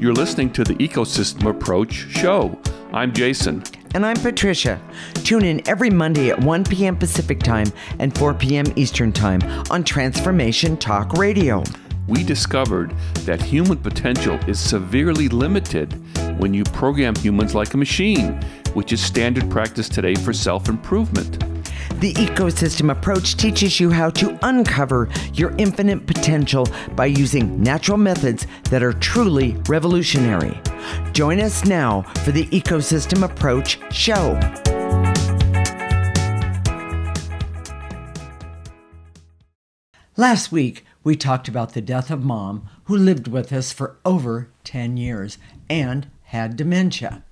You're listening to the Ecosystem Approach show. I'm Jason. And I'm Patricia. Tune in every Monday at 1 p.m. Pacific Time and 4 p.m. Eastern Time on Transformation Talk Radio. We discovered that human potential is severely limited when you program humans like a machine, which is standard practice today for self-improvement. The Ecosystem Approach teaches you how to uncover your infinite potential by using natural methods that are truly revolutionary. Join us now for the Ecosystem Approach show. Last week, we talked about the death of Mom, who lived with us for over 10 years and had dementia.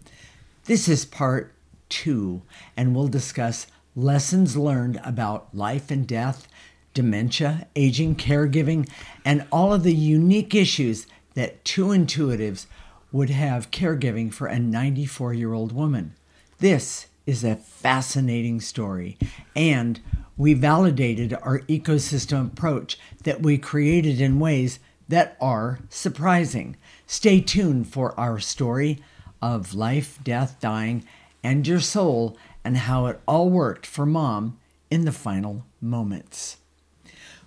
This is part 2, and we'll discuss lessons learned about life and death, dementia, aging, caregiving, and all of the unique issues that two intuitives would have caregiving for a 94-year-old woman. This is a fascinating story, and we validated our ecosystem approach that we created in ways that are surprising. Stay tuned for our story of life, death, dying, and your soul, and how it all worked for Mom in the final moments.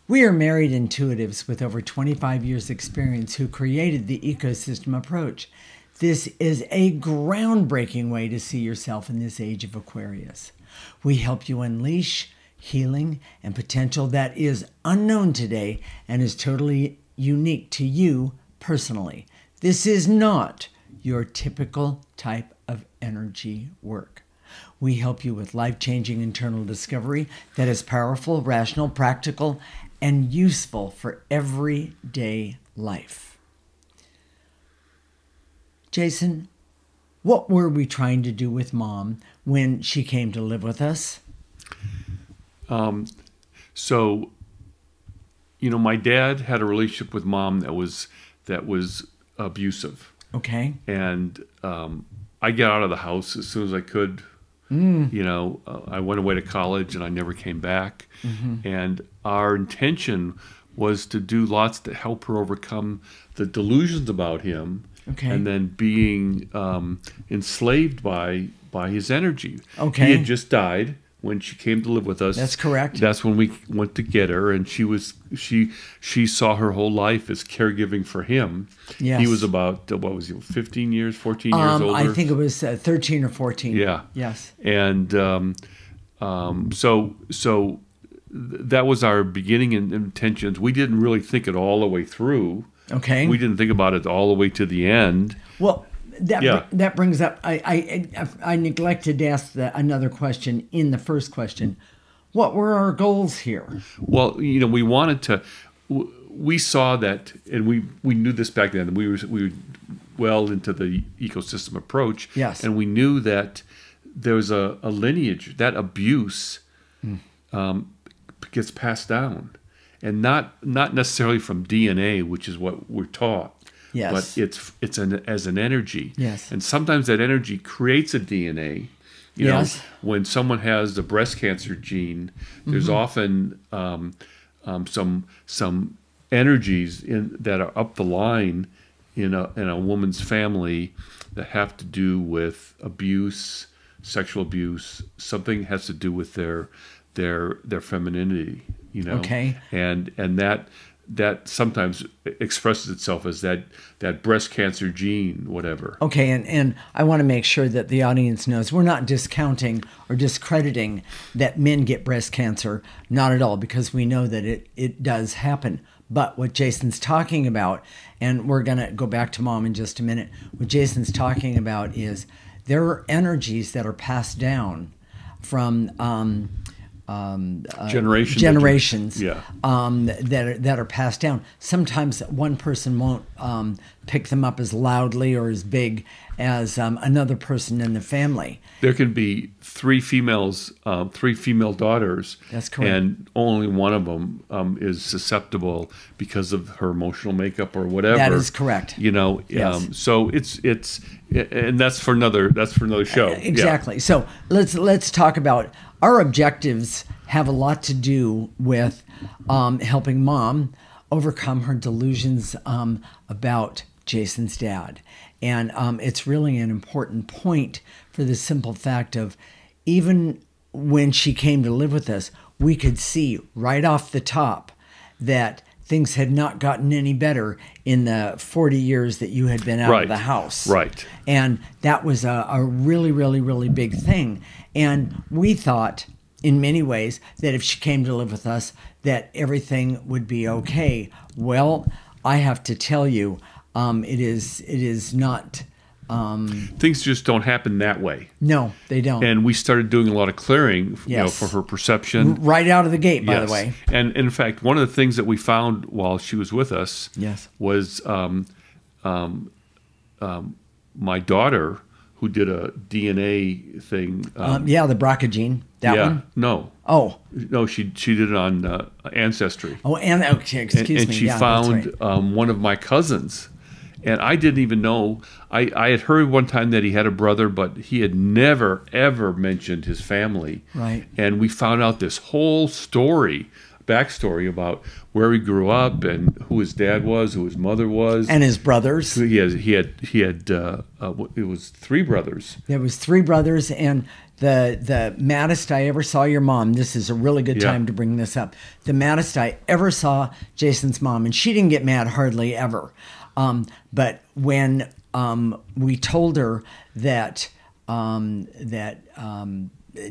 We are married intuitives with over 25 years experience who created the ecosystem approach. This is a groundbreaking way to see yourself in this age of Aquarius. We help you unleash healing and potential that is unknown today and is totally unique to you personally. This is not your typical type of energy work. We help you with life-changing internal discovery that is powerful, rational, practical, and useful for everyday life. Jason, what were we trying to do with Mom when she came to live with us? My dad had a relationship with Mom that was abusive. Okay. And I got out of the house as soon as I could. I went away to college and I never came back. Mm-hmm. And our intention was to do lots to help her overcome the delusions about him. Okay. And then being enslaved by his energy. Okay. He had just died when she came to live with us. That's correct. That's when we went to get her, and she saw her whole life as caregiving for him. Yes. He was about 14 years older? I think it was 13 or 14. Yeah. Yes. And so that was our beginning intentions. We didn't really think it all the way through. Okay. We didn't think about it all the way to the end. Well, that brings up, I neglected to ask another question in the first question. What were our goals here? Well, we wanted to, we saw that, and we knew this back then, we were well into the ecosystem approach. Yes. And we knew that there was a lineage, that abuse gets passed down. And not necessarily from DNA, which is what we're taught. Yes. But it's as an energy. Yes. And sometimes that energy creates a DNA. You know, when someone has the breast cancer gene, there's often some energies that are up the line in a woman's family that have to do with abuse, sexual abuse. Something has to do with their femininity. Okay. And that sometimes expresses itself as that breast cancer gene, whatever. Okay, and I want to make sure that the audience knows we're not discounting or discrediting that men get breast cancer, not at all, because we know that it does happen. But what Jason's talking about, and we're going to go back to Mom in just a minute, what Jason's talking about is there are energies that are passed down from generations that are passed down. Sometimes one person won't pick them up as loudly or as big as another person in the family. There can be three female daughters. That's correct. And only one of them is susceptible because of her emotional makeup or whatever. That is correct. Yes. So it's and that's for another show. Exactly. Yeah. So let's talk about our objectives. Have a lot to do with helping Mom overcome her delusions about Jason's dad. And it's really an important point for the simple fact of even when she came to live with us, we could see right off the top that things had not gotten any better in the 40 years that you had been out of the house. Right. And that was a really, really, really big thing. And we thought, in many ways, that if she came to live with us, that everything would be okay. Well, I have to tell you, it is not. Things just don't happen that way. No, they don't. And we started doing a lot of clearing, for her perception. Right out of the gate, by the way. And in fact, one of the things that we found while she was with us was my daughter, who did a DNA thing. The BRCA gene. That one? No. Oh. No, she did it on Ancestry. Oh, excuse me. And she found one of my cousins. And I didn't even know. I had heard one time that he had a brother, but he had never, ever mentioned his family. Right. And we found out this whole backstory about where he grew up and who his dad was, who his mother was, and his brothers. He had it was 3 brothers. There was 3 brothers, and the maddest I ever saw your mom. This is a really good time to bring this up. The maddest I ever saw Jason's mom, and she didn't get mad hardly ever. But when we told her that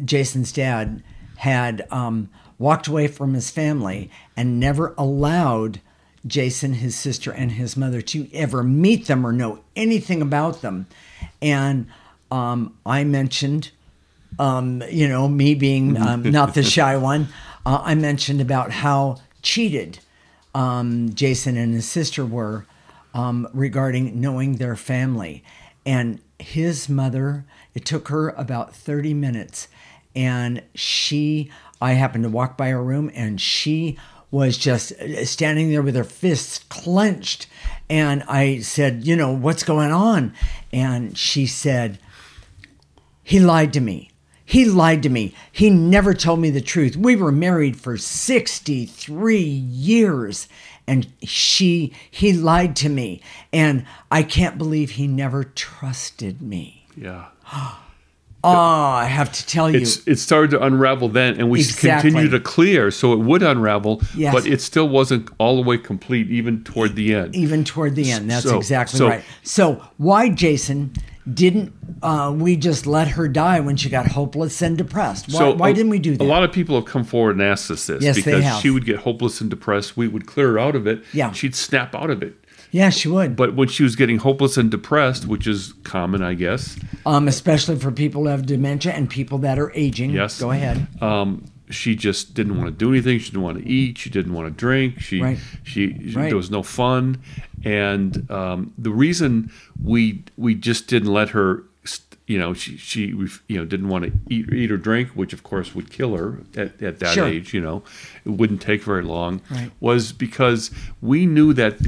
Jason's dad had walked away from his family and never allowed Jason, his sister, and his mother to ever meet them or know anything about them, and I mentioned, me being not the shy one, I mentioned about how cheated Jason and his sister were. Regarding knowing their family. And his mother, it took her about 30 minutes. And I happened to walk by her room, and she was just standing there with her fists clenched. And I said, what's going on? And she said, he lied to me. He lied to me. He never told me the truth. We were married for 63 years. And he lied to me. And I can't believe he never trusted me. Yeah. I have to tell you. It started to unravel then, and we continued to clear so it would unravel, but it still wasn't all the way complete, even toward the end. Even toward the end. That's exactly right. So why, Jason, didn't we just let her die when she got hopeless and depressed? Why didn't we do that? A lot of people have come forward and asked us this. Yes, because they have. She would get hopeless and depressed. We would clear her out of it. Yeah. She'd snap out of it. Yeah, she would. But when she was getting hopeless and depressed, which is common, I guess. Especially for people who have dementia and people that are aging. Yes. Go ahead. She just didn't want to do anything. She didn't want to eat. She didn't want to drink. There was no fun. And the reason we just didn't let her, she didn't want to eat or drink, which of course would kill her at that age. It wouldn't take very long. Right. Was because we knew that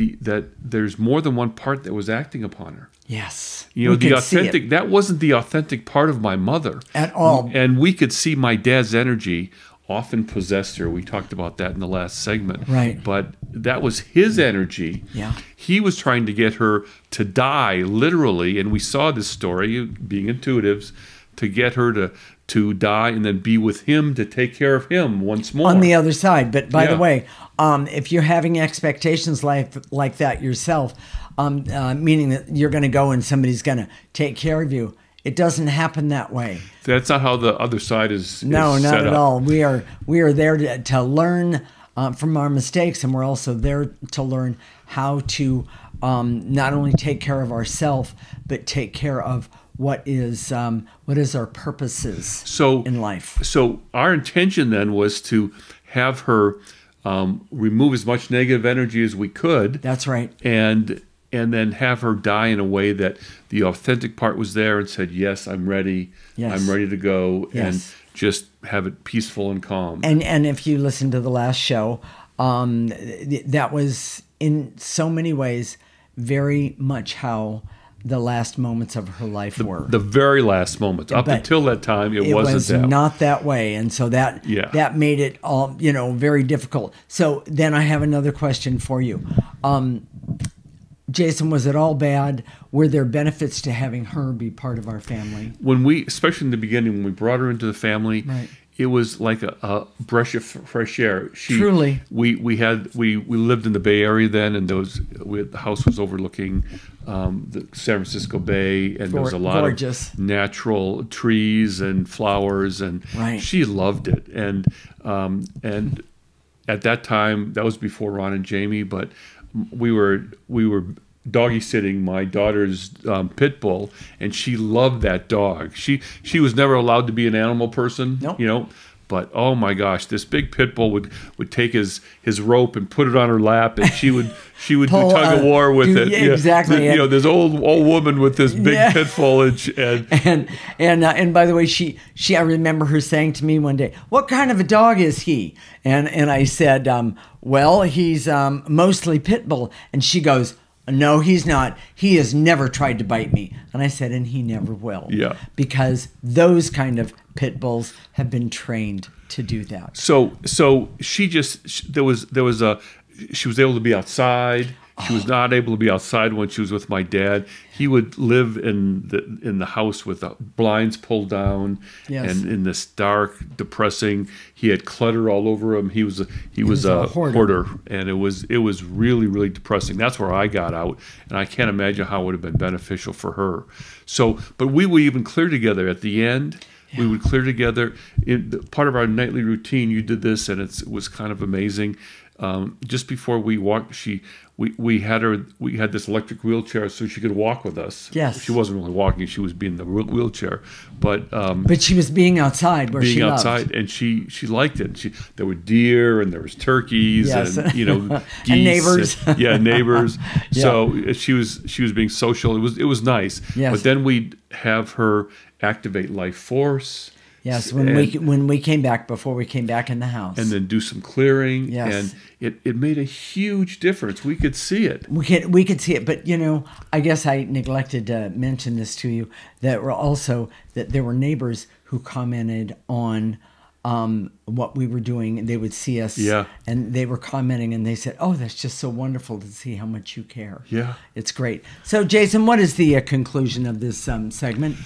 there's more than one part that was acting upon her. Yes. The authentic, that wasn't the authentic part of my mother at all. And we could see my dad's energy often possessed her. We talked about that in the last segment. Right. But that was his energy. Yeah. He was trying to get her to die, literally, and we saw this story, being intuitives, to get her to die and then be with him to take care of him once more. On the other side. But by the way, if you're having expectations like that yourself, meaning that you're going to go and somebody's going to take care of you, it doesn't happen that way. That's not how the other side is No, not set at up. all. We are there to learn from our mistakes, and we're also there to learn how to not only take care of ourselves, but take care of what is our purposes in life. So our intention then was to have her remove as much negative energy as we could. That's right. And then have her die in a way that the authentic part was there and said, yes, I'm ready. Yes. I'm ready to go. Yes. And just have it peaceful and calm. And if you listen to the last show, that was in so many ways very much how the last moments of her life were. The very last moments. Up until that time, it wasn't not that way. And so that made it all, very difficult. So then I have another question for you. Jason, was it all bad? Were there benefits to having her be part of our family? When especially in the beginning, when we brought her into the family, Right. it was like a breath of fresh air. Truly. We lived in the Bay Area then, and the house was overlooking the San Francisco Bay, and there was a lot Gorgeous. of natural trees and flowers, and Right. she loved it. And at that time, that was before Ron and Jamie, but we were doggy sitting my daughter's pit bull, and she loved that dog. She was never allowed to be an animal person, Nope. But oh my gosh, this big pit bull would take his rope and put it on her lap, and she would do tug of war with it. Yeah, exactly. This old woman with this big pit bull, and by the way, she I remember her saying to me one day, "What kind of a dog is he?" And I said, "Well, he's mostly pit bull." And she goes, "No, he's not. He has never tried to bite me." And I said, "And he never will." Yeah. Because those kind of pit bulls have been trained to do that. So she was able to be outside. She was not able to be outside when she was with my dad. He would live in the house with the blinds pulled down, Yes. and in this dark, depressing. He had clutter all over him. He was a hoarder, and it was really, really depressing. That's where I got out, and I can't imagine how it would have been beneficial for her. So, but we would even clear together at the end. Yeah. We would clear together. Part of our nightly routine, you did this, and it was kind of amazing. Just before we walked, we had this electric wheelchair so she could walk with us. Yes. She wasn't really walking; she was being in the wheelchair. But she was being outside where she loved. Being outside, and she liked it. There were deer, and there was turkeys, yes. and geese, and neighbors. Neighbors. Yeah. So she was being social. It was nice. Yes. But then we'd have her activate life force. Yes, when we came back, before we came back in the house. And then do some clearing. Yes. And it made a huge difference. We could see it. We could see it. But, I guess I neglected to mention this to you, that there were neighbors who commented on what we were doing, and they would see us. Yeah. And they were commenting, and they said, "Oh, that's just so wonderful to see how much you care." Yeah. It's great. So, Jason, what is the conclusion of this segment?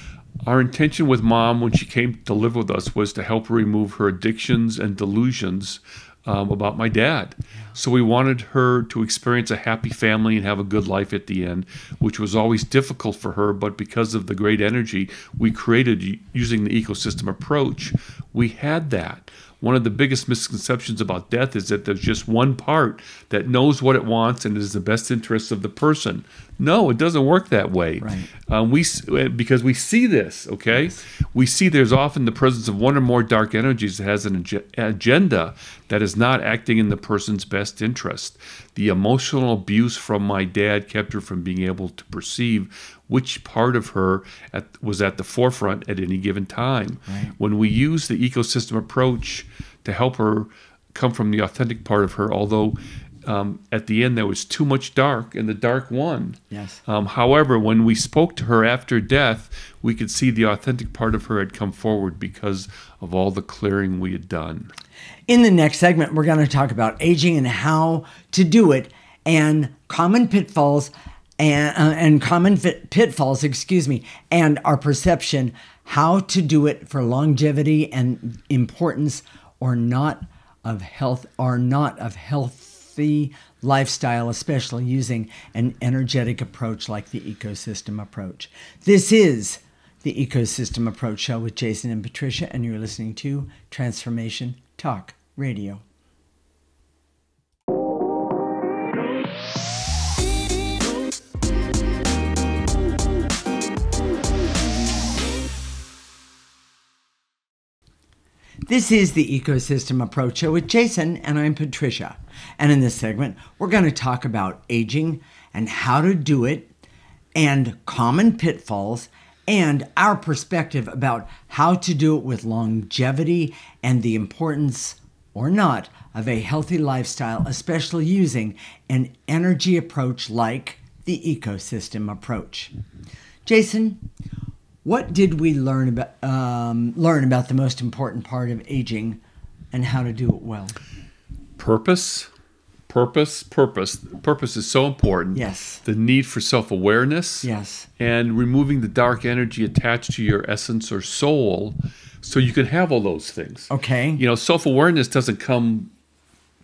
Our intention with Mom when she came to live with us was to help her remove her addictions and delusions about my dad. So we wanted her to experience a happy family and have a good life at the end, which was always difficult for her, but because of the great energy we created using the ecosystem approach, we had that. One of the biggest misconceptions about death is that there's just one part that knows what it wants and is the best interest of the person. No, it doesn't work that way. Right. Because we see this, okay? Yes. We see there's often the presence of one or more dark energies that has an agenda that is not acting in the person's best interest. The emotional abuse from my dad kept her from being able to perceive which part of her was at the forefront at any given time. Right. When we use the ecosystem approach to help her come from the authentic part of her, although at the end there was too much dark and the dark won. Yes. However, when we spoke to her after death, we could see the authentic part of her had come forward because of all the clearing we had done. In the next segment, we're going to talk about aging and how to do it, and common pitfalls and our perception how to do it for longevity and importance or not of healthy lifestyle, especially using an energetic approach like the ecosystem approach. This is the Ecosystem Approach Show with Jason and Patricia, and you're listening to Transformation Talk Radio. This is the Ecosystem Approach Show with Jason, and I'm Patricia. And in this segment, we're going to talk about aging and how to do it, and common pitfalls, and our perspective about how to do it with longevity and the importance or not of a healthy lifestyle, especially using an energy approach like the ecosystem approach. Jason, what did we learn about the most important part of aging and how to do it well? Purpose, Purpose is so important. Yes. The need for self-awareness. Yes. And removing the dark energy attached to your essence or soul so you can have all those things. Okay. Self-awareness doesn't come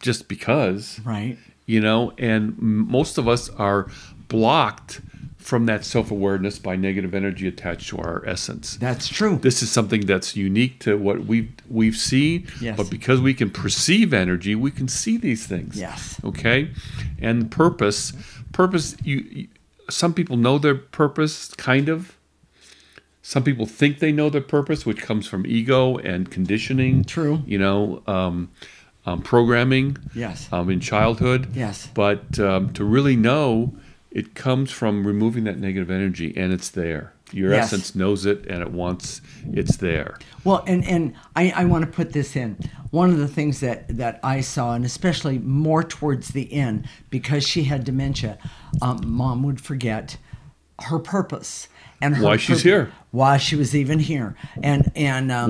just because. Right. And most of us are blocked from that self-awareness by negative energy attached to our essence. That's true. This is something that's unique to what we've seen. Yes. But because we can perceive energy, we can see these things. Yes. Okay? And purpose, some people know their purpose, kind of. Some people think they know their purpose, which comes from ego and conditioning. True. Programming. Yes. In childhood. Yes. But to really know, it comes from removing that negative energy, and it's there. Your Yes. essence knows it, and it's there. Well, and I want to put this in. One of the things that I saw, and especially more towards the end, because she had dementia, Mom would forget her purpose. And Why she's here. Why she was even here. And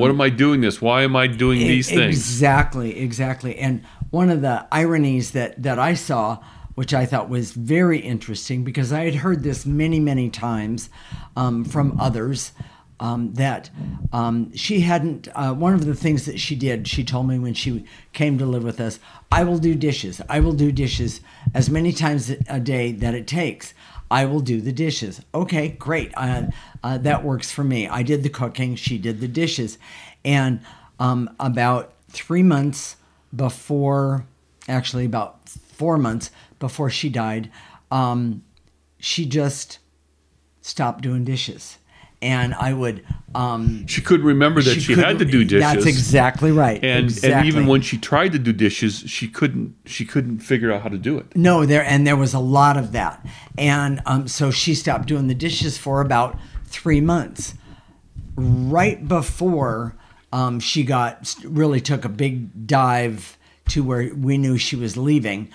what am I doing this? Why am I doing these things? Exactly. And one of the ironies that I saw, which I thought was very interesting, because I had heard this many, many times from others, that she hadn't, one of the things that she did, she told me when she came to live with us, I will do dishes. I will do dishes as many times a day that it takes. I will do the dishes. Okay, great. That works for me. I did the cooking. She did the dishes. And about 3 months before, actually about 4 months before she died, she just stopped doing dishes. And I would... she couldn't remember that she had to do dishes. That's exactly right. And even when she tried to do dishes, she couldn't figure out how to do it. No, there was a lot of that. And so she stopped doing the dishes for about 3 months. Right before she really took a big dive to where we knew she was leaving,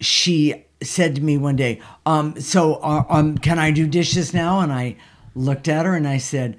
she said to me one day, can I do dishes now? And I looked at her and I said,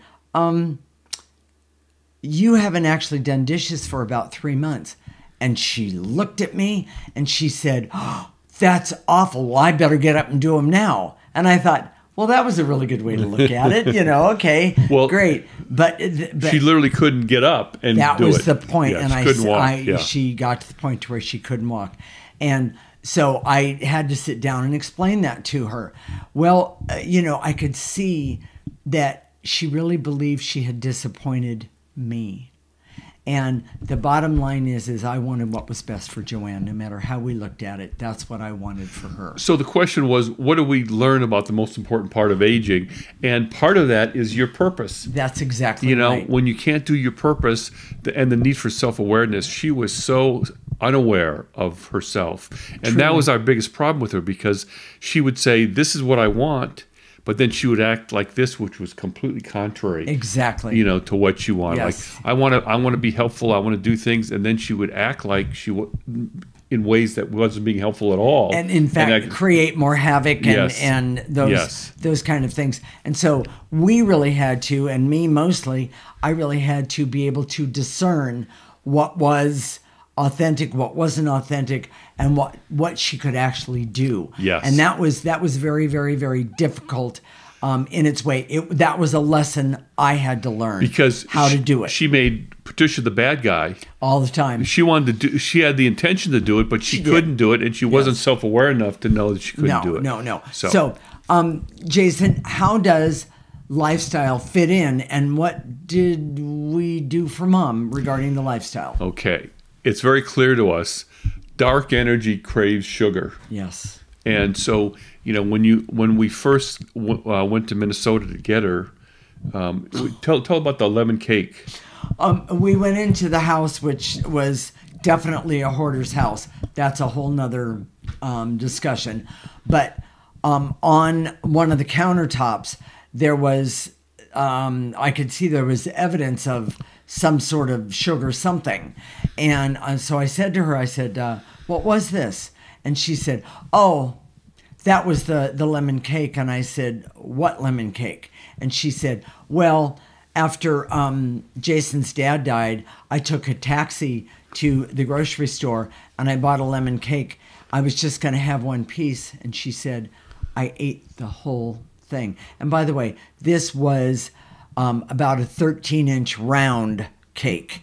you haven't actually done dishes for about 3 months. And she looked at me and she said, oh, that's awful. Well, I better get up and do them now. And I thought, well, that was a really good way to look at it. Okay, well, great. But she literally couldn't get up and do it. That was the point. Yeah, and she couldn't walk. She got to the point to where she couldn't walk. And so I had to sit down and explain that to her. Well, I could see that she really believed she had disappointed me. And the bottom line is I wanted what was best for Joanne, no matter how we looked at it. That's what I wanted for her. So the question was, what do we learn about the most important part of aging? And part of that is your purpose. That's exactly right. When you can't do your purpose and the need for self-awareness, she was so unaware of herself. And Truly. That was our biggest problem with her, because she would say, this is what I want. But then she would act like this, which was completely contrary. Exactly. To what you want. Yes. Like, I want to be helpful. I want to do things, and then she would act like in ways that wasn't being helpful at all. And in fact, create more havoc and those kind of things. And so we really had to, and me mostly, I really had to be able to discern what was authentic, what wasn't authentic, and what she could actually do. Yes. And that was very, very, very difficult in its way. That was a lesson I had to learn, because how to do it. She made Patricia the bad guy all the time. She wanted to do. She had the intention to do it, but she couldn't do it, and she wasn't self-aware enough to know that she couldn't do it. No. So, Jason, how does lifestyle fit in, and what did we do for Mom regarding the lifestyle? Okay. It's very clear to us, dark energy craves sugar. Yes. And so, when we first went to Minnesota to get her, tell about the lemon cake. We went into the house, which was definitely a hoarder's house. That's a whole nother discussion. But on one of the countertops, there was, I could see there was evidence of some sort of sugar something. And so I said to her, what was this? And she said, oh, that was the lemon cake. And I said, what lemon cake? And she said, well, after Jason's dad died, I took a taxi to the grocery store and I bought a lemon cake. I was just going to have one piece, and she said, I ate the whole thing. And by the way, this was about a 13-inch round cake,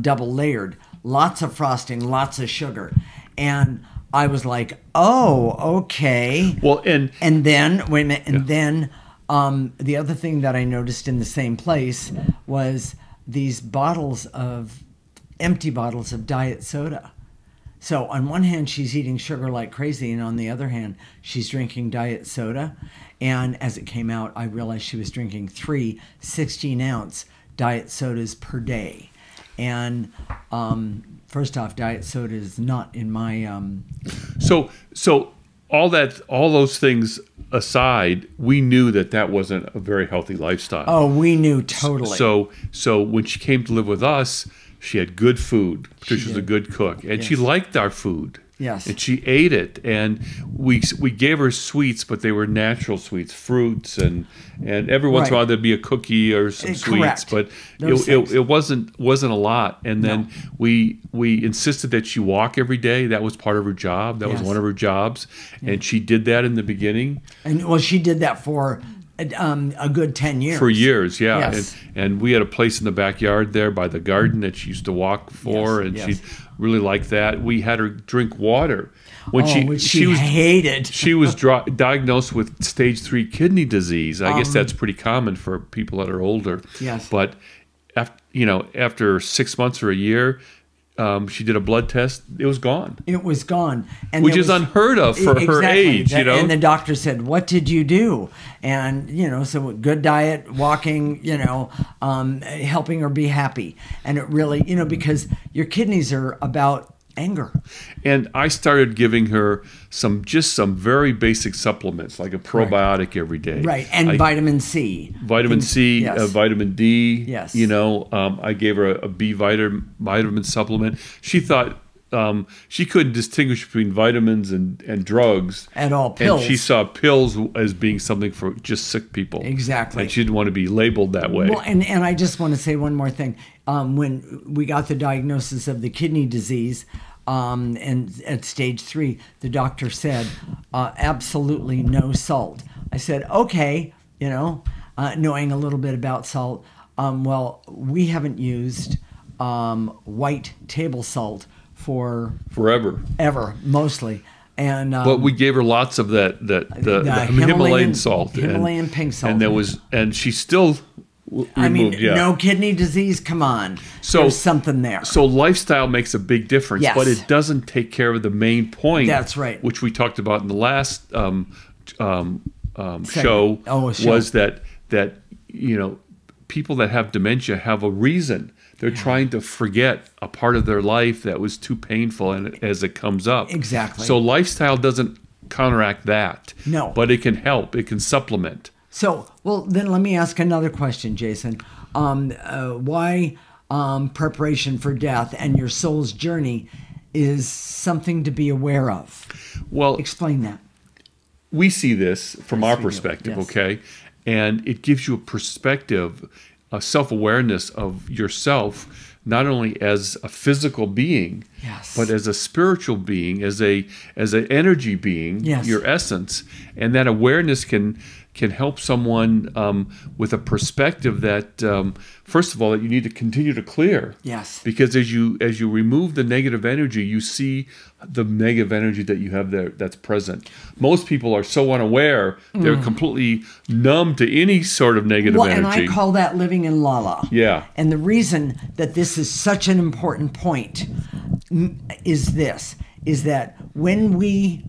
double layered, lots of frosting, lots of sugar. And I was like, oh, okay. Well, and then, wait a minute, and then the other thing that I noticed in the same place was these empty bottles of diet soda. So on one hand, she's eating sugar like crazy, and on the other hand, she's drinking diet soda. And as it came out, I realized she was drinking 3 16-ounce diet sodas per day. And first off, diet soda is not in my... So all those things aside, we knew that wasn't a very healthy lifestyle. Oh, we knew totally. So when she came to live with us, she had good food. Patricia was a good cook, and she liked our food. Yes. And she ate it, and we gave her sweets, but they were natural sweets, fruits, and every once in a while there'd be a cookie or some sweets, but it wasn't a lot. And then we insisted that she walk every day. That was part of her job. That was one of her jobs, and she did that in the beginning. And well, she did that for a good 10 years. For years, yeah. Yes. And we had a place in the backyard there by the garden that she used to walk for, and she really liked that. We had her drink water. Which she hated. She was diagnosed with stage 3 kidney disease. I guess that's pretty common for people that are older. Yes. But after 6 months or a year, she did a blood test. It was gone. It was gone, which is unheard of for her age. And the doctor said, "What did you do?" And so good diet, walking, helping her be happy. And it really, because your kidneys are about anger. And I started giving her some very basic supplements, like a probiotic every day. Right, and vitamin C. Vitamin C, vitamin D. Yes. I gave her a B vitamin supplement. She thought she couldn't distinguish between vitamins and drugs. At all, pills. And she saw pills as being something for just sick people. Exactly. And she didn't want to be labeled that way. Well, and I just want to say one more thing. When we got the diagnosis of the kidney disease, and at stage 3, the doctor said, absolutely no salt. I said, okay, knowing a little bit about salt. Well, we haven't used white table salt for ever, mostly. And but we gave her lots of the Himalayan salt, Himalayan pink salt, and she still. No kidney disease. Come on, there's something there. So lifestyle makes a big difference, but it doesn't take care of the main point. That's right. Which we talked about in the last show. Was that people that have dementia have a reason. They're trying to forget a part of their life that was too painful, and as it comes up. Exactly. So lifestyle doesn't counteract that. No. But it can help. It can supplement. So, well, then let me ask another question, Jason. Why preparation for death and your soul's journey is something to be aware of? Well, explain that. We see this from our perspective, okay? And it gives you a perspective, a self-awareness of yourself, not only as a physical being, but as a spiritual being, as an energy being, your essence. And that awareness can help someone with a perspective that, first of all, that you need to continue to clear. Yes. Because as you remove the negative energy, you see the negative energy that you have there that's present. Most people are so unaware, they're completely numb to any sort of negative energy. And I call that living in la-la. Yeah. And the reason that this is such an important point is that when we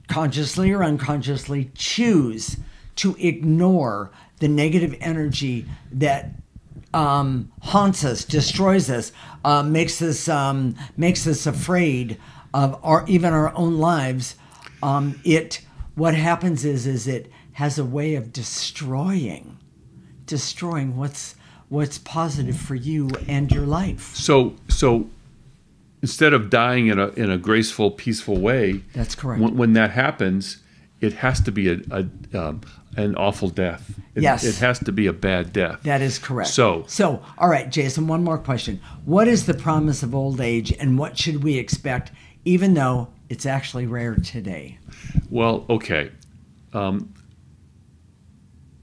consciously or unconsciously choose to ignore the negative energy that haunts us, destroys us, makes us afraid of even our own lives. What happens is it has a way of destroying what's positive for you and your life. So instead of dying in a graceful, peaceful way, that's correct. When that happens, it has to be an awful death. Yes. It has to be a bad death. That is correct. So, all right, Jason, one more question. What is the promise of old age, and what should we expect, even though it's actually rare today? well, okay.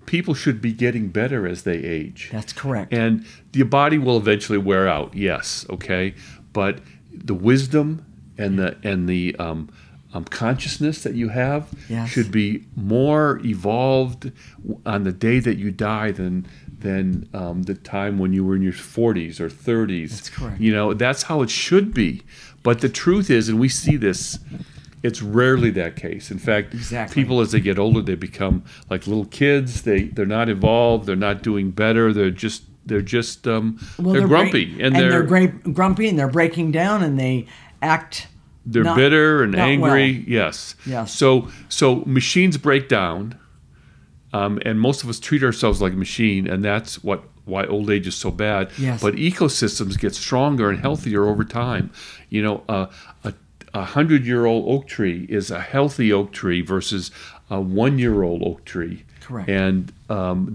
People should be getting better as they age. That's correct. And the body will eventually wear out, yes, okay? But the wisdom and the consciousness that you have Yes. should be more evolved on the day that you die than the time when you were in your 40s or 30s. That's correct. You know, that's how it should be. But the truth is, and we see this, it's rarely that case. In fact, Exactly. people as they get older, they become like little kids. They're not evolved. They're not doing better. They're grumpy grumpy, and they're breaking down, and they act. They're bitter and angry. Well. Yes. Yes. So machines break down, and most of us treat ourselves like a machine, and that's why old age is so bad. Yes. But ecosystems get stronger and healthier over time. You know, a 100-year-old oak tree is a healthy oak tree versus a 1-year-old oak tree. Correct. And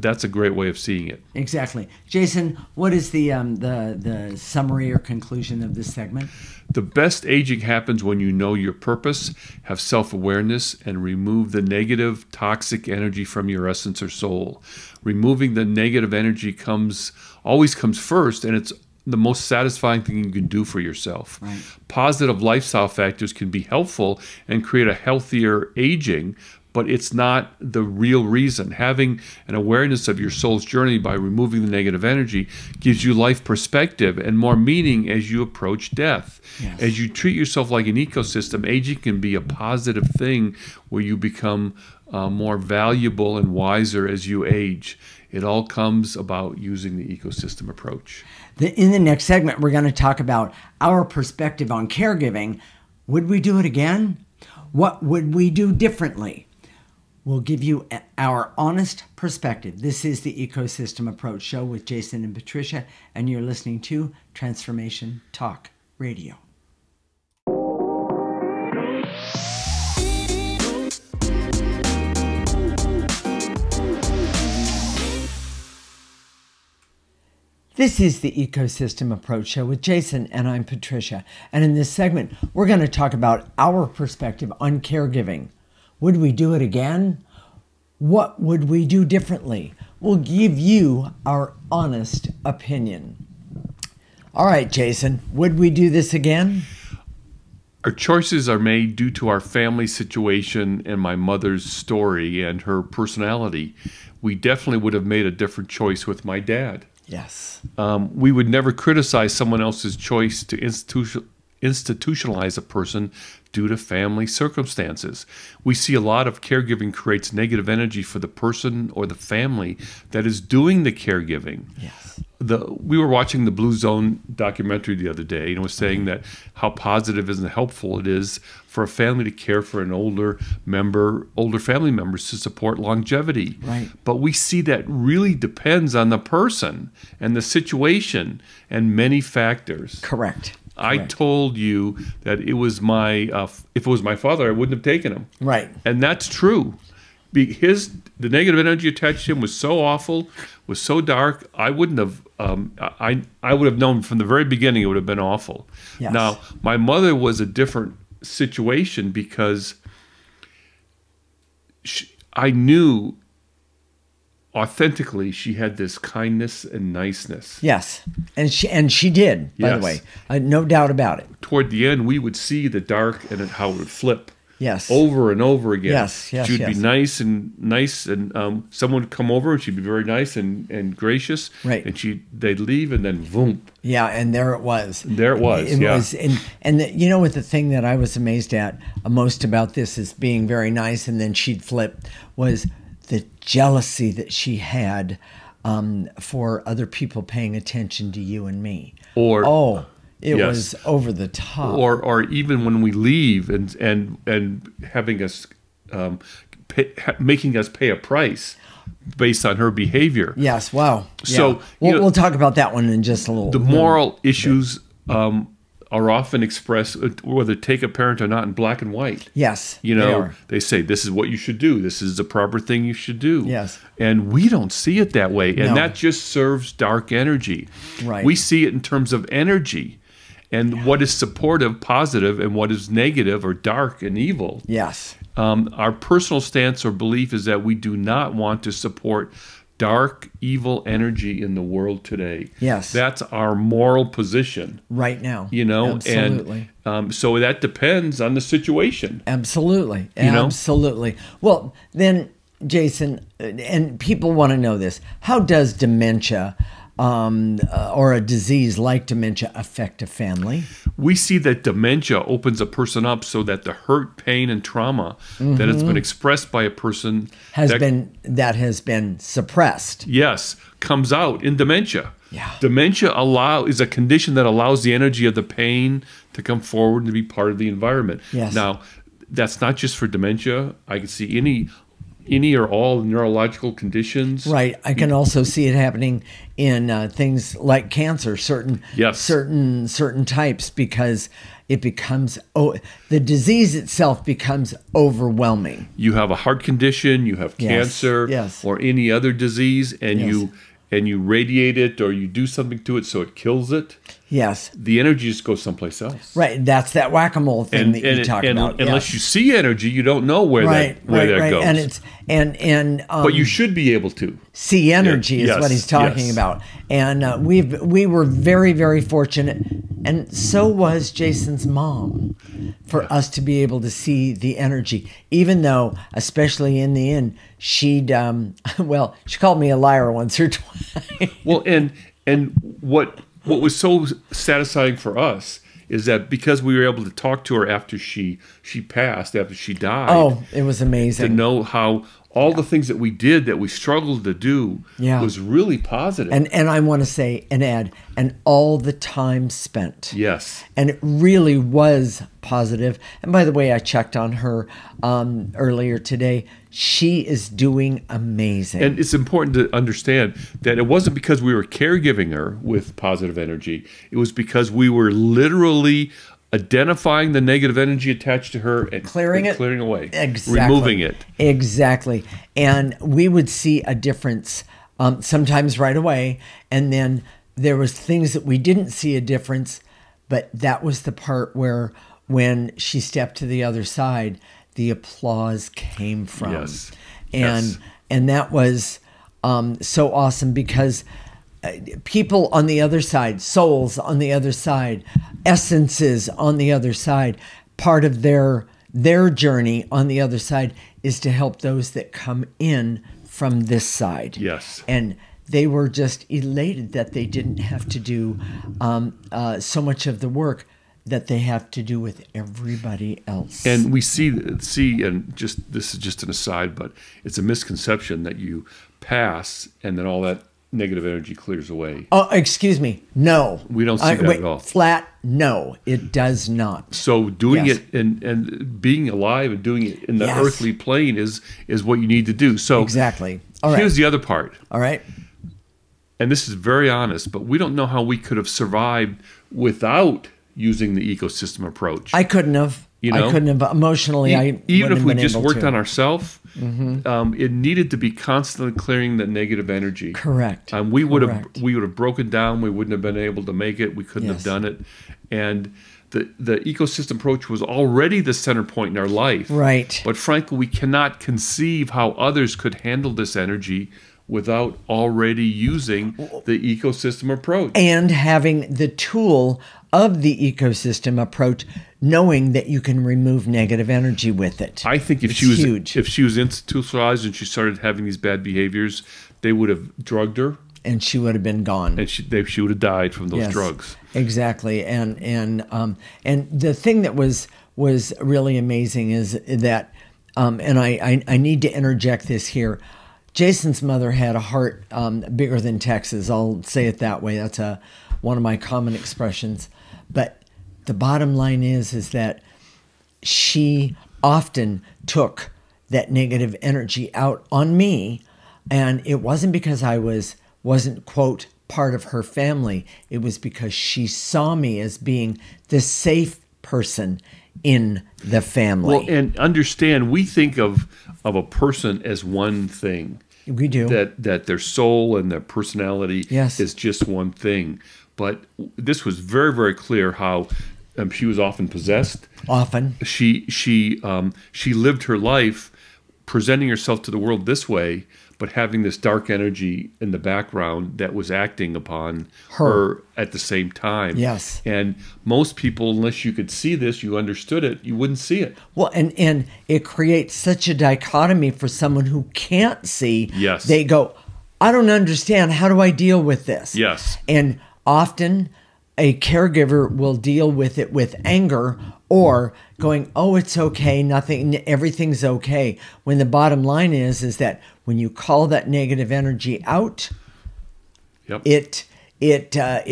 that's a great way of seeing it. Exactly. Jason, what is the summary or conclusion of this segment? The best aging happens when you know your purpose, have self-awareness, and remove the negative, toxic energy from your essence or soul. Removing the negative energy always comes first, and it's the most satisfying thing you can do for yourself. Right. Positive lifestyle factors can be helpful and create a healthier aging, but it's not the real reason. Having an awareness of your soul's journey by removing the negative energy gives you life perspective and more meaning as you approach death. Yes. As you treat yourself like an ecosystem, aging can be a positive thing where you become more valuable and wiser as you age. It all comes about using the ecosystem approach. In the next segment, we're going to talk about our perspective on caregiving. Would we do it again? What would we do differently? We'll give you our honest perspective. This is the Ecosystem Approach Show with Jason and Patricia, and you're listening to Transformation Talk Radio. This is the Ecosystem Approach Show with Jason, and I'm Patricia. And in this segment, we're going to talk about our perspective on caregiving. Would we do it again? What would we do differently? We'll give you our honest opinion. All right, Jason, would we do this again? Our choices are made due to our family situation and my mother's story and her personality. We definitely would have made a different choice with my dad. Yes. We would never criticize someone else's choice to institutionalize a person due to family circumstances. We see a lot of caregiving creates negative energy for the person or the family that is doing the caregiving. Yes. We were watching the Blue Zone documentary the other day, and it was saying that how positive and helpful it is for a family to care for an older family members to support longevity. Right. But we see that really depends on the person and the situation and many factors. Correct. I told you that it was if it was my father, I wouldn't have taken him. Right. And that's true. The negative energy attached to him was so awful, was so dark. I wouldn't have. I would have known from the very beginning it would have been awful. Yes. Now, my mother was a different situation because I knew authentically she had this kindness and niceness. Yes, and she did, by the way. No doubt about it. Toward the end, we would see the dark and how it would flip. Yes. Over and over again. Yes. She would be nice, and someone would come over, and she'd be very nice and gracious. Right. And they'd leave, and then boom. Yeah, and there it was. There it was. It was, you know what, the thing that I was amazed at most about this is being very nice, and then she'd flip, was the jealousy that she had for other people paying attention to you and me. It was over the top. Or even when we leave and having us making us pay a price based on her behavior. Yes. Wow. So we'll talk about that one in just a little. The moral issues are often expressed, whether take a parent or not, in black and white. Yes, You they know, are. they say, this is what you should do. This is the proper thing you should do. Yes. And we don't see it that way. And No. that just serves dark energy. Right. We see it in terms of energy and what is supportive, positive, and what is negative or dark and evil. Yes. Our personal stance or belief is that we do not want to support dark, evil energy in the world today. Yes. That's our moral position. Right now. You know, Absolutely. and so that depends on the situation. Absolutely. You know? Absolutely. Well, then, Jason, and people want to know this, how does dementia or a disease like dementia affect a family? We see that dementia opens a person up so that the hurt, pain, and trauma that has been expressed by a person has been suppressed. Yes, comes out in dementia. Yeah. Dementia is a condition that allows the energy of the pain to come forward and to be part of the environment. Yes. Now, that's not just for dementia. I can see any or all neurological conditions. Right. I can also see it happening in things like cancer, certain types, because it becomes the disease itself becomes overwhelming. You have a heart condition, you have cancer, Yes. or any other disease, and Yes. you radiate it or you do something to it so it kills it. Yes. The energy just goes someplace else. Right. That's that whack-a-mole thing that you talk about. Unless you see energy, you don't know where that goes. And it's but you should be able to see energy is Yes, what he's talking yes. about. And we were very, very fortunate, and so was Jason's mom, for us to be able to see the energy, even though, especially in the end, she called me a liar once or twice. Well, and what was so satisfying for us is that because we were able to talk to her after she passed, after she died. Oh, it was amazing. To know how all the things that we did that we struggled to do was really positive. And I want to say and add, and all the time spent. Yes. And it really was positive. And by the way, I checked on her earlier today. She is doing amazing. And it's important to understand that it wasn't because we were caregiving her with positive energy. It was because we were literally identifying the negative energy attached to her and clearing away. Exactly. Removing it. Exactly. And we would see a difference sometimes right away. And then there was things that we didn't see a difference, but that was the part where when she stepped to the other side, the applause came from. Yes. And that was so awesome, because people on the other side, souls on the other side, essences on the other side, part of their journey on the other side is to help those that come in from this side. Yes. And they were just elated that they didn't have to do so much of the work that they have to do with everybody else. And we see, and just this is just an aside, but it's a misconception that you pass and then all that negative energy clears away. Oh, excuse me. No. We don't see that at all. Flat, no, it does not. So doing it and being alive and doing it in the earthly plane is what you need to do. So exactly. All right. Here's the other part. All right. And this is very honest, but we don't know how we could have survived without using the ecosystem approach. I couldn't have. You know? I couldn't have emotionally. Even if we just worked on ourselves, it needed to be constantly clearing the negative energy. Correct. We would have broken down. We wouldn't have been able to make it. We couldn't have done it. And the ecosystem approach was already the center point in our life. Right. But frankly, we cannot conceive how others could handle this energy without already using the ecosystem approach. And having the tool of the ecosystem approach, knowing that you can remove negative energy with it. I think if she was institutionalized and she started having these bad behaviors, they would have drugged her. And she would have been gone. And she would have died from those drugs. Exactly. And the thing that was really amazing is that, and I need to interject this here, Jason's mother had a heart bigger than Texas. I'll say it that way. That's one of my common expressions. But the bottom line is that she often took that negative energy out on me, and it wasn't because I wasn't, quote, part of her family, it was because she saw me as being the safe person in the family. Well, and understand, we think of a person as one thing. We do. That their soul and their personality is just one thing. But this was very, very clear how she was often possessed. Often. She lived her life presenting herself to the world this way, but having this dark energy in the background that was acting upon her at the same time. Yes. And most people, unless you could see this, you understood it, you wouldn't see it. Well, and it creates such a dichotomy for someone who can't see. Yes. They go, I don't understand. How do I deal with this? Yes. And often a caregiver will deal with it with anger or going, oh, it's okay, nothing, everything's okay. When the bottom line is that when you call that negative energy out, it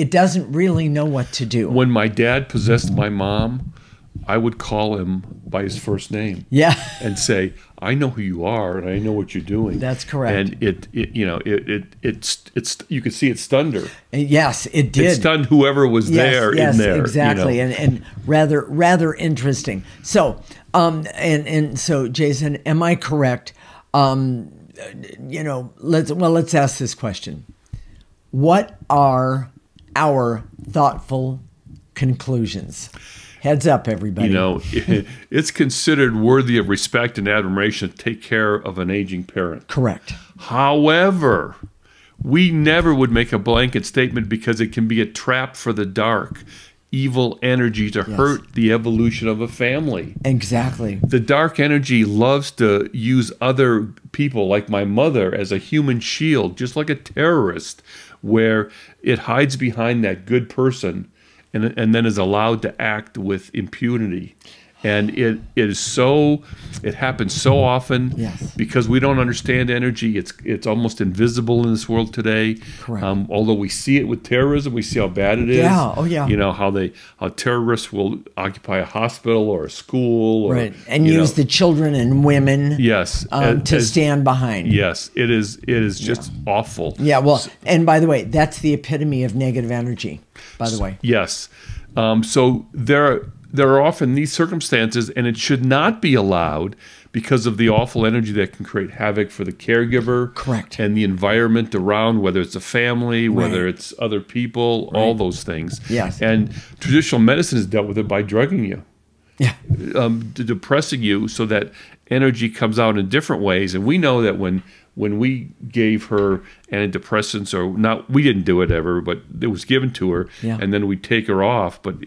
doesn't really know what to do. When my dad possessed my mom, I would call him by his first name. Yeah. And say, I know who you are and I know what you're doing. That's correct. And it's you could see it stunned her. Yes, it did. It stunned whoever was there in there. Exactly. You know? And rather interesting. So and so Jason, am I correct? Let's ask this question. What are our thoughtful conclusions? Heads up, everybody. You know, it's considered worthy of respect and admiration to take care of an aging parent. Correct. However, we never would make a blanket statement because it can be a trap for the dark, evil energy to hurt the evolution of a family. Exactly. The dark energy loves to use other people, like my mother, as a human shield, just like a terrorist, where it hides behind that good person and then is allowed to act with impunity. And it happens so often because we don't understand energy. It's almost invisible in this world today. Correct. Although we see it with terrorism, we see how bad it is. Yeah. Oh yeah. You know how terrorists will occupy a hospital or a school, or, and use the children and women. Yes. To stand behind. Yes. It is just awful. Yeah. Well, and by the way, that's the epitome of negative energy. By the way. Yes. So there are often these circumstances, and it should not be allowed because of the awful energy that can create havoc for the caregiver. Correct. And the environment around, whether it's a family, whether it's other people, all those things. Yes. And traditional medicine has dealt with it by drugging you. Yeah. Depressing you so that energy comes out in different ways. And we know that when we gave her antidepressants, or not, we didn't do it ever, but it was given to her, and then we'd take her off. But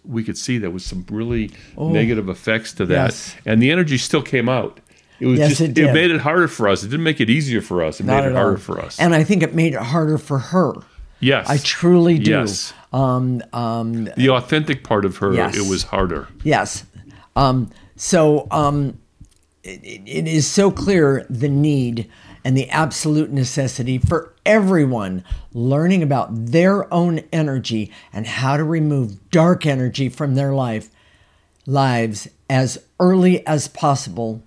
we could see there was some really negative effects to that, and the energy still came out. It was it made it harder for us. It didn't make it easier for us. It made it harder for us. And I think it made it harder for her. Yes, I truly do. Yes, the authentic part of her, it was harder. Yes, it is so clear the need and the absolute necessity for everyone learning about their own energy and how to remove dark energy from their lives as early as possible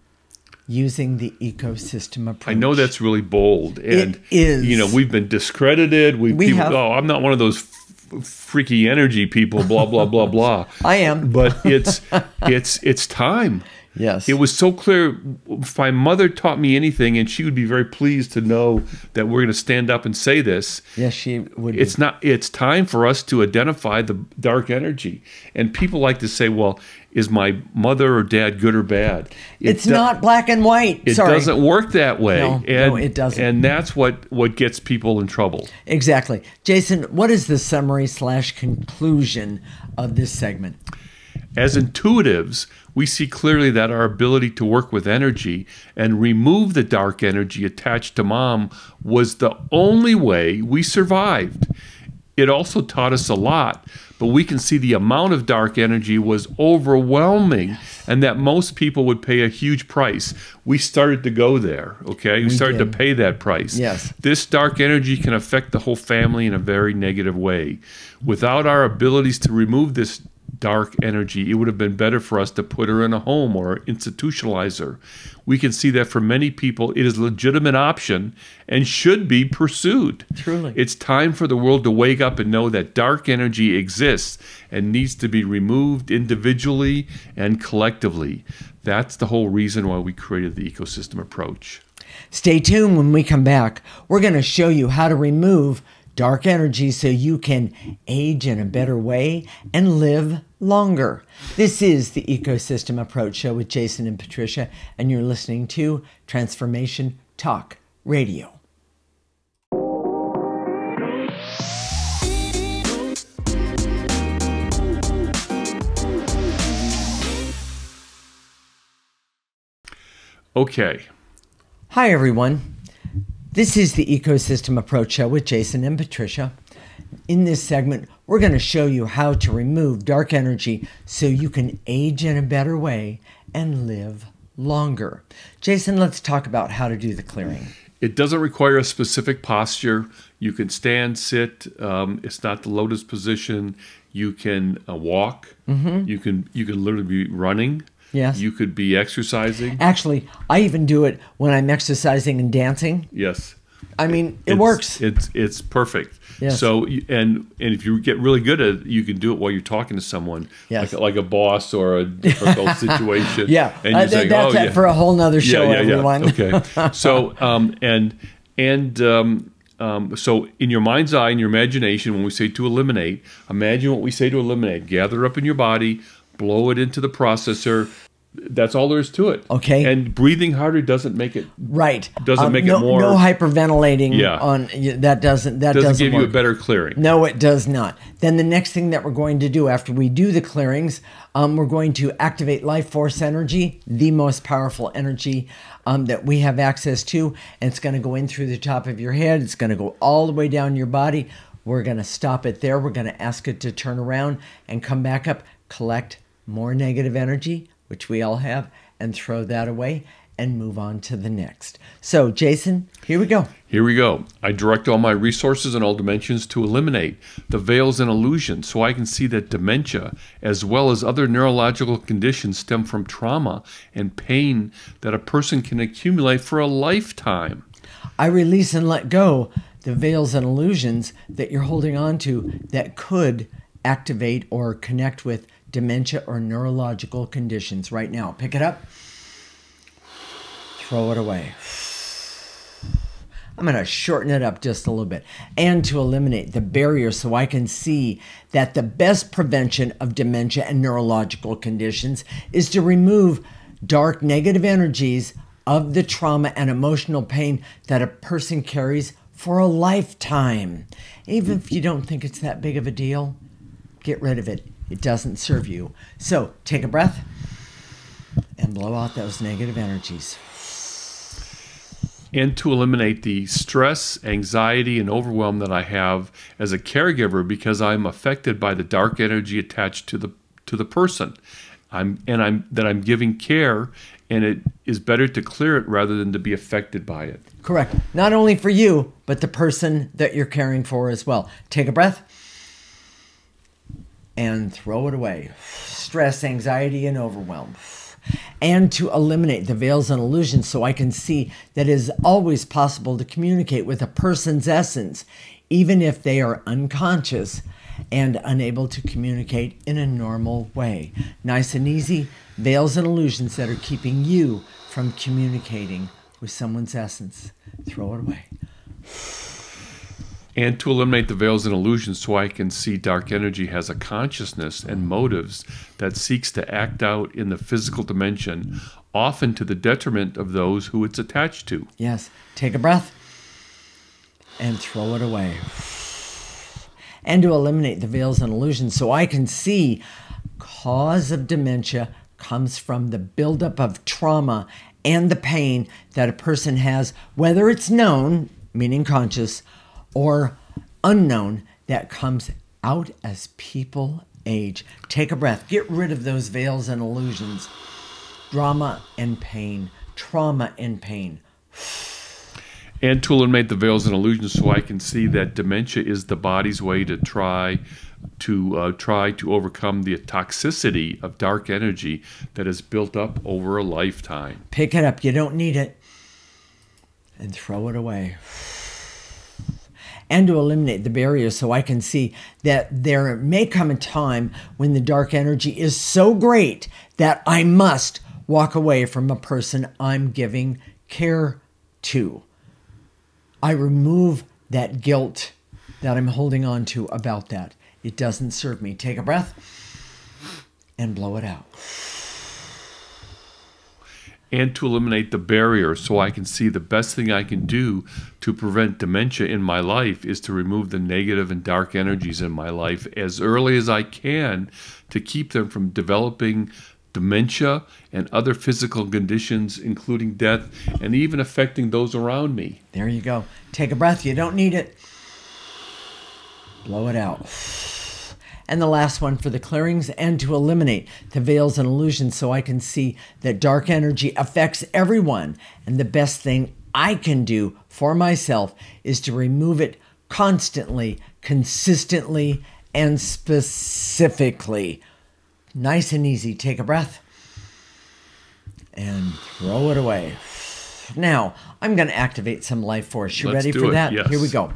using the ecosystem approach. I know that's really bold. And, it is. You know, we've been discredited. I'm not one of those freaky energy people, blah, blah, blah, blah. I am. But it's time. Yes. It was so clear. If my mother taught me anything, and she would be very pleased to know that we're going to stand up and say this. Yes, she would. It's time for us to identify the dark energy. And people like to say, well, is my mother or dad good or bad? It's not black and white. It doesn't work that way. No, it doesn't. And that's what gets people in trouble. Exactly. Jason, what is the summary / conclusion of this segment? As intuitives, we see clearly that our ability to work with energy and remove the dark energy attached to mom was the only way we survived. It also taught us a lot, but we can see the amount of dark energy was overwhelming and that most people would pay a huge price. We started to go there, okay? We started to pay that price. Yes. This dark energy can affect the whole family in a very negative way. Without our abilities to remove this dark energy. It would have been better for us to put her in a home or institutionalize her. We can see that for many people, it is a legitimate option and should be pursued. Truly. It's time for the world to wake up and know that dark energy exists and needs to be removed individually and collectively. That's the whole reason why we created the ecosystem approach. Stay tuned. When we come back, we're going to show you how to remove dark energy so you can age in a better way and live longer. This is the Ecosystem Approach Show with Jason and Patricia, and you're listening to Transformation Talk Radio. Okay. Hi, everyone. This is the Ecosystem Approach Show with Jason and Patricia. In this segment, we're going to show you how to remove dark energy so you can age in a better way and live longer. Jason, let's talk about how to do the clearing. It doesn't require a specific posture. You can stand, sit. It's not the lotus position. You can walk. Mm-hmm. You can literally be running. Yes. You could be exercising. Actually, I even do it when I'm exercising and dancing. Yes. I mean, it works. It's perfect. Yes. So, and if you get really good at it, you can do it while you're talking to someone, yes, like a boss or a difficult situation. Yeah, and you're saying, that's that for a whole nother show, everyone. Okay. So, so in your mind's eye, in your imagination, when we say to eliminate, imagine what we say to eliminate. Gather it up in your body, blow it into the processor. That's all there is to it. Okay. And breathing harder doesn't make it right. Doesn't make it more. No hyperventilating. Yeah. On that doesn't give work. you a better clearing. No, it does not. Then the next thing that we're going to do after we do the clearings, we're going to activate life force energy, the most powerful energy that we have access to, and it's going to go in through the top of your head. It's going to go all the way down your body. We're going to stop it there. We're going to ask it to turn around and come back up, collect more negative energy, which we all have, and throw that away and move on to the next. So, Jason, here we go. Here we go. I direct all my resources in all dimensions to eliminate the veils and illusions so I can see that dementia, as well as other neurological conditions, stem from trauma and pain that a person can accumulate for a lifetime. I release and let go the veils and illusions that you're holding on to that could activate or connect with dementia or neurological conditions right now. Pick it up. Throw it away. I'm going to shorten it up just a little bit. And to eliminate the barrier so I can see that the best prevention of dementia and neurological conditions is to remove dark negative energies of the trauma and emotional pain that a person carries for a lifetime. Even if you don't think it's that big of a deal, get rid of it. It doesn't serve you. So take a breath and blow out those negative energies. And to eliminate the stress, anxiety, and overwhelm that I have as a caregiver because I'm affected by the dark energy attached to the person. I'm giving care, and it is better to clear it rather than to be affected by it. Correct. Not only for you, but the person that you're caring for as well. Take a breath and throw it away. Stress, anxiety, and overwhelm. And to eliminate the veils and illusions so I can see that it is always possible to communicate with a person's essence, even if they are unconscious and unable to communicate in a normal way. Nice and easy, veils and illusions that are keeping you from communicating with someone's essence. Throw it away. And to eliminate the veils and illusions so I can see dark energy has a consciousness and motives that seeks to act out in the physical dimension, often to the detriment of those who it's attached to. Yes. Take a breath and throw it away. And to eliminate the veils and illusions so I can see cause of dementia comes from the buildup of trauma and the pain that a person has, whether it's known, meaning conscious, or unknown, that comes out as people age. Take a breath. Get rid of those veils and illusions. Drama and pain. Trauma and pain. And to eliminate the veils and illusions, so I can see that dementia is the body's way to try to overcome the toxicity of dark energy that is built up over a lifetime. Pick it up. You don't need it. And throw it away. And to eliminate the barriers, so I can see that there may come a time when the dark energy is so great that I must walk away from a person I'm giving care to. I remove that guilt that I'm holding on to about that. It doesn't serve me. Take a breath and blow it out. And to eliminate the barrier, so I can see the best thing I can do to prevent dementia in my life is to remove the negative and dark energies in my life as early as I can, to keep them from developing dementia and other physical conditions, including death, and even affecting those around me. There you go. Take a breath. You don't need it. Blow it out. And the last one for the clearings, and to eliminate the veils and illusions, so I can see that dark energy affects everyone. And the best thing I can do for myself is to remove it constantly, consistently, and specifically. Nice and easy. Take a breath and throw it away. Now, I'm going to activate some life force. You ready for that? Yes. Here we go.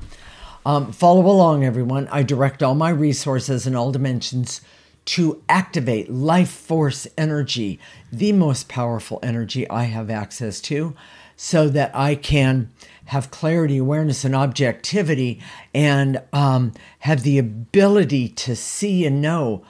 Follow along, everyone. I direct all my resources in all dimensions to activate life force energy, the most powerful energy I have access to, so that I can have clarity, awareness, and objectivity, and have the ability to see and know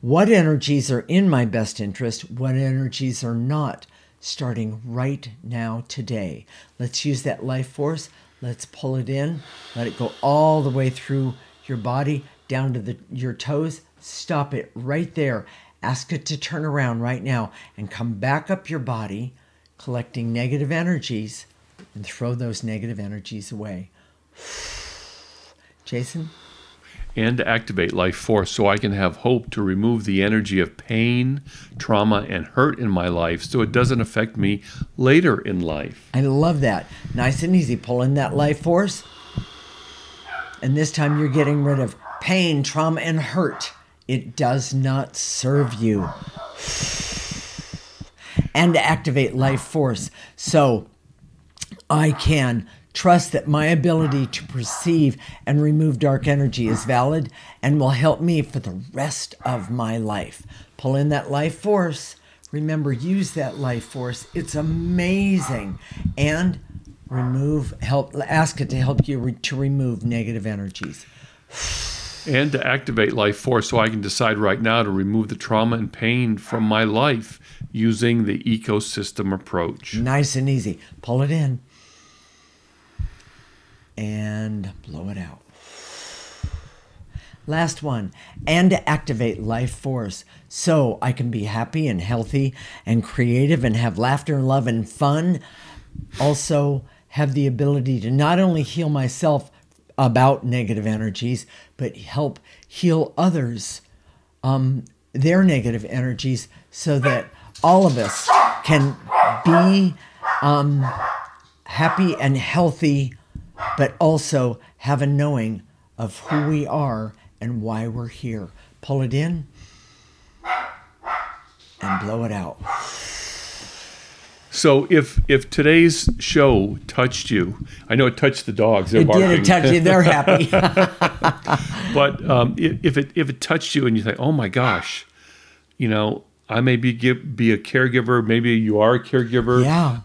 what energies are in my best interest, what energies are not, starting right now, today. Let's use that life force. Let's pull it in. Let it go all the way through your body, down to your toes. Stop it right there. Ask it to turn around right now and come back up your body, collecting negative energies, and throw those negative energies away. Jason? And to activate life force, so I can have hope to remove the energy of pain, trauma, and hurt in my life, so it doesn't affect me later in life. I love that. Nice and easy. Pull in that life force. And this time you're getting rid of pain, trauma, and hurt. It does not serve you. And to activate life force, so I can trust that my ability to perceive and remove dark energy is valid and will help me for the rest of my life. Pull in that life force. Remember, use that life force. It's amazing. And ask it to help you to remove negative energies. And to activate life force, so I can decide right now to remove the trauma and pain from my life using the ecosystem approach. Nice and easy. Pull it in. And blow it out. Last one. And to activate life force, so I can be happy and healthy and creative and have laughter and love and fun. Also have the ability to not only heal myself about negative energies, but help heal others, their negative energies, so that all of us can be happy and healthy, but also have a knowing of who we are and why we're here. Pull it in and blow it out. So if today's show touched you, I know it touched the dogs. They're barking. It touched you. They're happy. But if it touched you and you think, oh my gosh, I may be a caregiver. Maybe you are a caregiver. Yeah.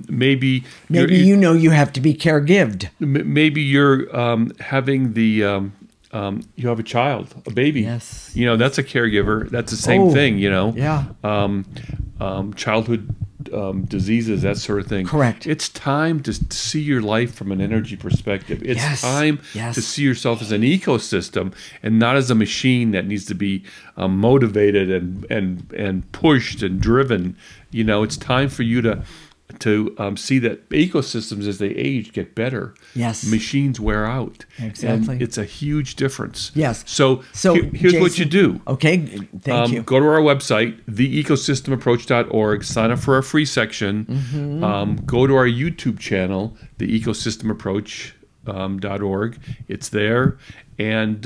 Maybe you have to be caregived. Maybe you're having the you have a child, a baby. Yes. That's a caregiver. That's the same thing. Yeah. Childhood diseases, that sort of thing. Correct. It's time to see your life from an energy perspective. It's time to see yourself as an ecosystem and not as a machine that needs to be motivated and pushed and driven. It's time for you to see that ecosystems as they age get better. Yes. Machines wear out. Exactly. And it's a huge difference. Yes. So here's Jason, what you do. Okay, thank you. Go to our website, theecosystemapproach.org, sign up for our free section. Go to our YouTube channel, the Ecosystem Approach. .org. It's there. And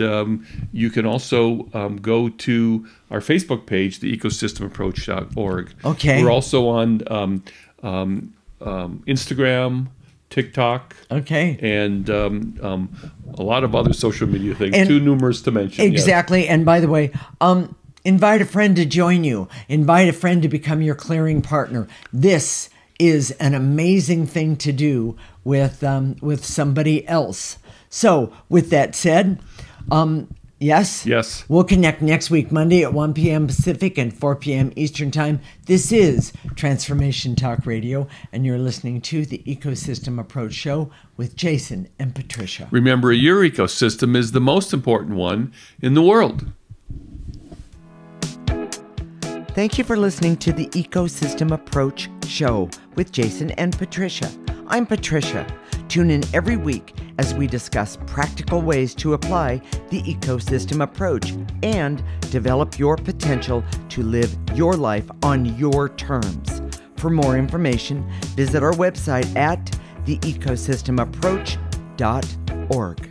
you can also go to our Facebook page, the ecosystemapproach.org. Okay. We're also on Instagram, TikTok. Okay. And a lot of other social media things, And too numerous to mention. Exactly. Yes. And by the way, invite a friend to join you. Invite a friend to become your clearing partner. This is an amazing thing to do with somebody else. So, with that said, yes, we'll connect next week, Monday at 1 p.m. Pacific and 4 p.m. Eastern Time. This is Transformation Talk Radio, and you're listening to the Ecosystem Approach Show with Jason and Patricia. Remember, your ecosystem is the most important one in the world. Thank you for listening to the Ecosystem Approach Show with Jason and Patricia. I'm Patricia. Tune in every week as we discuss practical ways to apply the ecosystem approach and develop your potential to live your life on your terms. For more information, visit our website at theecosystemapproach.org.